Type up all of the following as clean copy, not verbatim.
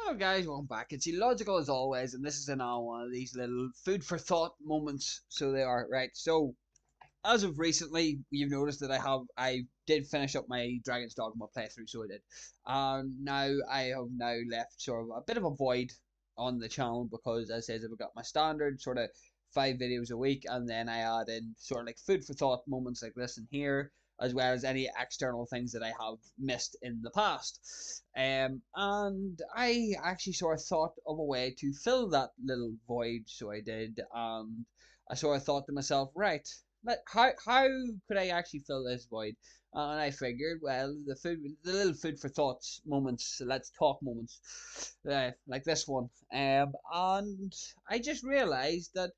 Hello guys, welcome back. It's illogical as always, and this is another one of these little food for thought moments. So they are right. So as of recently, you've noticed that I did finish up my Dragon's Dogma playthrough, so I did. And now I have now left sort of a bit of a void on the channel because as I said I've got my standard sort of 5 videos a week, and then I add in sort of like food for thought moments like this in here, as well as any external things that I have missed in the past. And I actually sort of thought of a way to fill that little void, so I did. I sort of thought to myself, right, how could I actually fill this void? And I figured, well, the little food for thoughts moments, let's talk moments, like this one. And I just realized that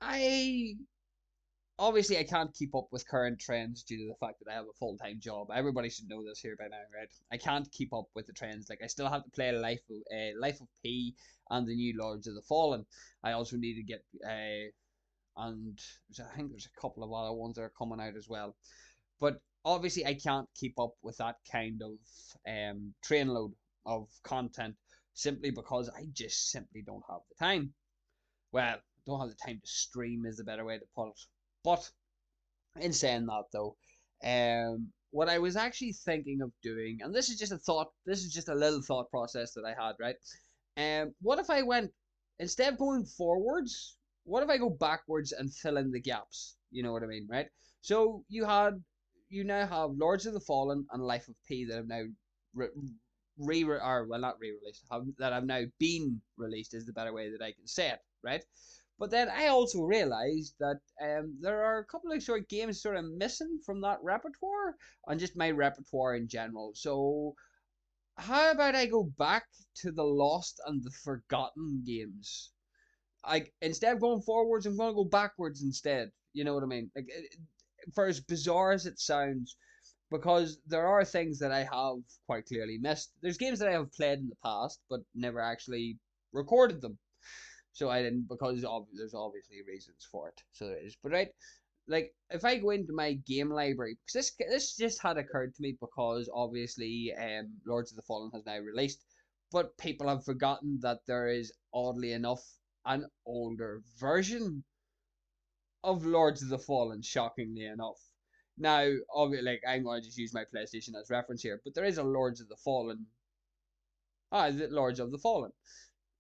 I obviously I can't keep up with current trends due to the fact that I have a full time job. Everybody should know this here by now, right? I can't keep up with the trends. Like I still have to play Life of P and the new Lords of the Fallen. I also need to get and I think there's a couple of other ones that are coming out as well. But obviously, I can't keep up with that kind of train load of content simply because I just simply don't have the time. Well, don't have the time to stream is the better way to put it. But in saying that, though, what I was actually thinking of doing, and this is just a thought, this is just a little thought process that I had, right? What if I went instead of going forwards? What if I go backwards and fill in the gaps? You know what I mean, right? So you now have Lords of the Fallen and Life of P that have now or well not re-released that have now been released is the better way that I can say it, right? But then I also realized that there are a couple of sort of games sort of missing from that repertoire and just my repertoire in general. So how about I go back to the lost and the forgotten games? Like instead of going forwards, I'm going to go backwards instead. You know what I mean? Like for as bizarre as it sounds, because there are things that I have quite clearly missed. There's games that I have played in the past but never actually recorded them. So I didn't because there's obviously reasons for it. So there is. But right, like if I go into my game library, because this just had occurred to me because obviously Lords of the Fallen has now released, but people have forgotten that there is oddly enough an older version of Lords of the Fallen, shockingly enough. Now, obviously, like I'm going to just use my PlayStation as reference here, but there is a Lords of the Fallen. Is it Lords of the Fallen?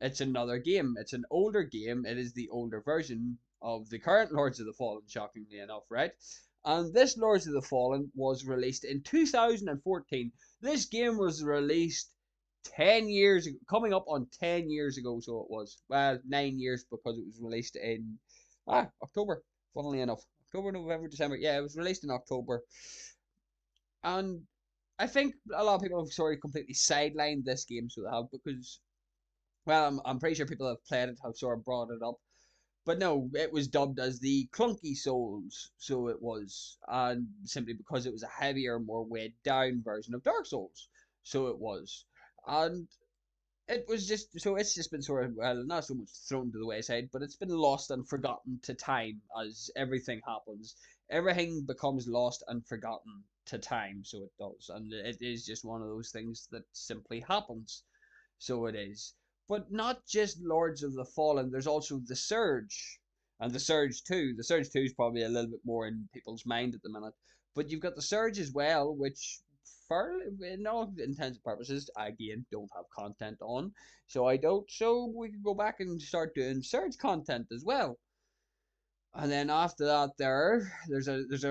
It's another game. It's an older game. It is the older version of the current Lords of the Fallen, shockingly enough, right? And this Lords of the Fallen was released in 2014. This game was released 10 years ago, coming up on 10 years ago, so it was. Well, 9 years because it was released in October, funnily enough. October, November, December. Yeah, it was released in October. And I think a lot of people have sort of completely sidelined this game, so they have, because well, I'm pretty sure people have played it, have sort of brought it up. But no, it was dubbed as the Clunky Souls, so it was, and simply because it was a heavier, more weighed down version of Dark Souls, so it was, and it was just so it's just been sort of well not so much thrown to the wayside, but it's been lost and forgotten to time as everything happens. Everything becomes lost and forgotten to time, so it does, and it is just one of those things that simply happens. So it is. But not just Lords of the Fallen, there's also The Surge. And The Surge 2. The Surge 2 is probably a little bit more in people's mind at the minute. But you've got The Surge as well, which, for in all intents and purposes, again, don't have content on. So I don't. So we could go back and start doing Surge content as well. And then after that,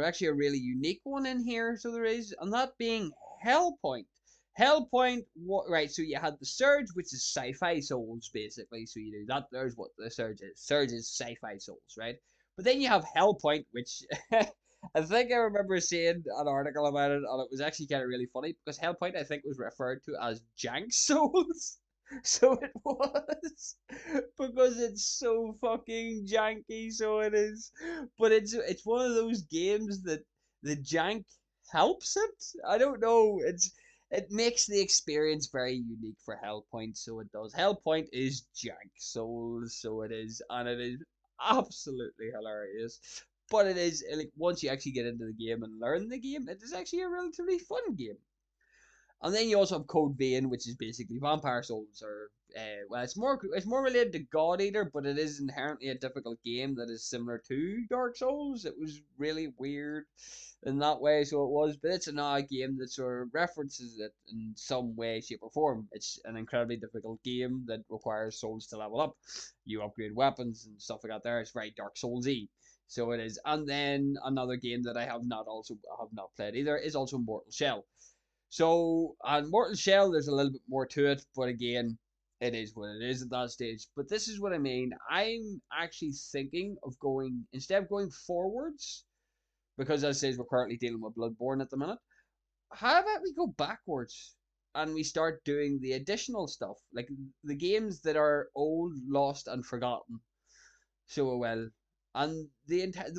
actually a really unique one in here. So there is, and that being Hellpoint. Hellpoint, right? So you had the Surge, which is sci-fi souls, basically. So you do that. There's what the Surge is. Surge is sci-fi souls, right? But then you have Hellpoint, which I think I remember seeing an article about it, and it was actually kind of really funny because Hellpoint, I think, was referred to as Jank Souls. So it was because it's so fucking janky. So it is, but it's one of those games that the jank helps it. I don't know. It makes the experience very unique for Hellpoint. So it does. Hellpoint is jank souls. So it is, and it is absolutely hilarious. But it is like once you actually get into the game and learn the game, it is actually a relatively fun game. And then you also have Code Vein, which is basically Vampire Souls, or well, it's more related to God Eater, but it is inherently a difficult game that is similar to Dark Souls. It was really weird in that way, so it was. But it's an odd game that sort of references it in some way, shape, or form. It's an incredibly difficult game that requires souls to level up. You upgrade weapons and stuff like that. There, it's very Dark Soulsy. So it is. And then another game that I have not played either is also Mortal Shell. So on Mortal Shell, there's a little bit more to it, but again, it is what it is at that stage. But this is what I mean. I'm actually thinking of going, instead of going forwards, because as I say, we're currently dealing with Bloodborne at the minute. How about we go backwards and we start doing the additional stuff, like the games that are old, lost, and forgotten so well. And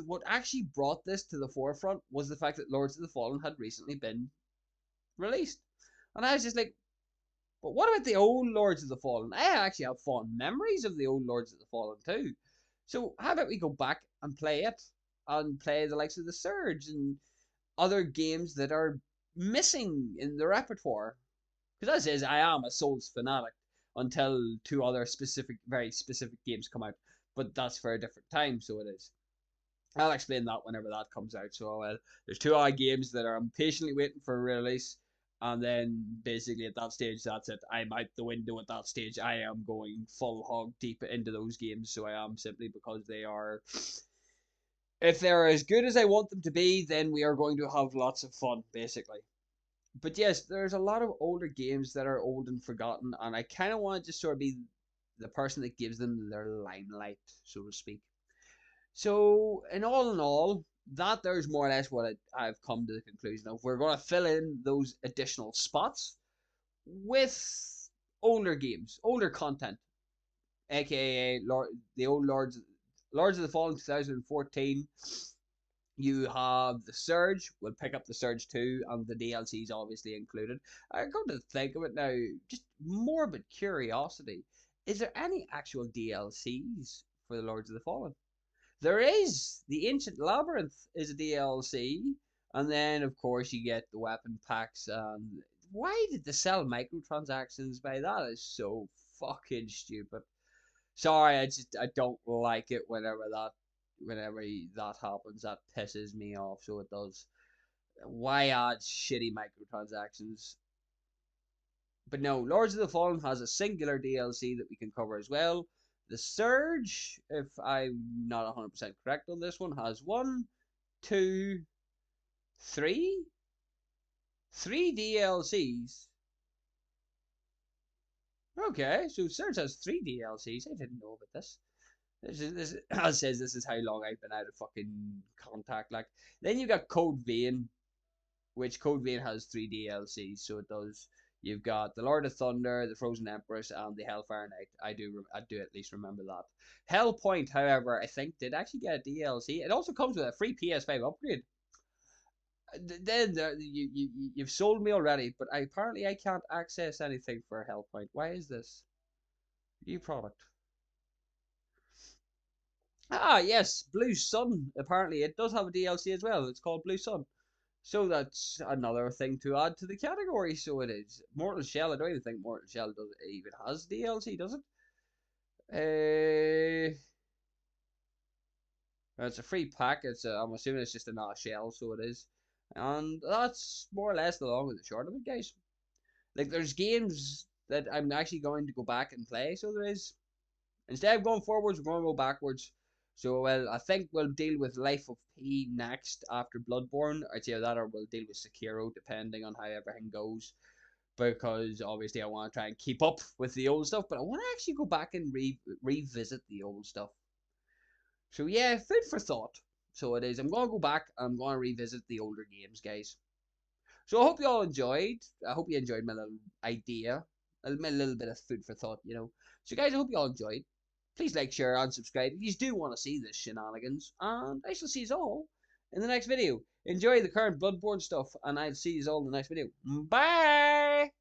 what actually brought this to the forefront was the fact that Lords of the Fallen had recently been released. And I was just like, but what about the old Lords of the Fallen? I actually have fond memories of the old Lords of the Fallen too. So how about we go back and play it? And play the likes of the Surge and other games that are missing in the repertoire. Because as is, I am a Souls fanatic until two other very specific games come out. But that's for a different time, so it is. I'll explain that whenever that comes out. So there's two odd games that I'm patiently waiting for release, and then basically at that stage, that's it. I'm out the window at that stage. I am going full hog deep into those games. So I am, simply because they are. If they're as good as I want them to be, then we are going to have lots of fun, basically. But yes, there's a lot of older games that are old and forgotten, and I kind of want to just sort of be the person that gives them their limelight, so to speak. So, in all, that there's more or less what I've come to the conclusion of. We're going to fill in those additional spots with older games, older content, aka the old Lords of the Fallen 2014. You have the Surge. We'll pick up the Surge 2, and the DLCs obviously included. I'm going to think of it now, just morbid curiosity. Is there any actual DLCs for the Lords of the Fallen? There is. The Ancient Labyrinth is a DLC, and then of course you get the weapon packs. Why did they sell microtransactions by that? Is so fucking stupid. Sorry, I don't like it whenever that happens. That pisses me off. So it does. Why add shitty microtransactions? But no, Lords of the Fallen has a singular DLC that we can cover as well. The Surge, if I'm not 100% correct on this one, has one, two, three DLCs. Okay, so Surge has 3 DLCs. I didn't know about this. As says, this is how long I've been out of fucking contact. Like, then you got Code Vein, which Code Vein has 3 DLCs, so it does. You've got the Lord of Thunder, the Frozen Empress, and the Hellfire Knight. I do at least remember that. Hellpoint, however, I think did actually get a DLC. It also comes with a free PS5 upgrade. Then you've sold me already, but apparently I can't access anything for Hellpoint. Why is this? New product. Ah, yes, Blue Sun. Apparently, it does have a DLC as well. It's called Blue Sun. So that's another thing to add to the category. So it is. Mortal Shell, I don't even think Mortal Shell even has DLC, does it? It's a free pack. I'm assuming it's just a not shell, so it is. And that's more or less the long and the short of it, guys. Like, there's games that I'm actually going to go back and play, so there is. Instead of going forwards, we're going to go backwards. So, well, I think we'll deal with Life of P next after Bloodborne. I'd say that, or we'll deal with Sekiro, depending on how everything goes. Because obviously I want to try and keep up with the old stuff, but I want to actually go back and revisit the old stuff. So yeah, food for thought. So it is. I'm going to go back and I'm going to revisit the older games, guys. So I hope you all enjoyed. I hope you enjoyed my little idea. My little bit of food for thought, you know. So guys, I hope you all enjoyed. Please like, share, and subscribe if you do want to see this shenanigans. And I shall see you all in the next video. Enjoy the current Bloodborne stuff, and I'll see you all in the next video. Bye!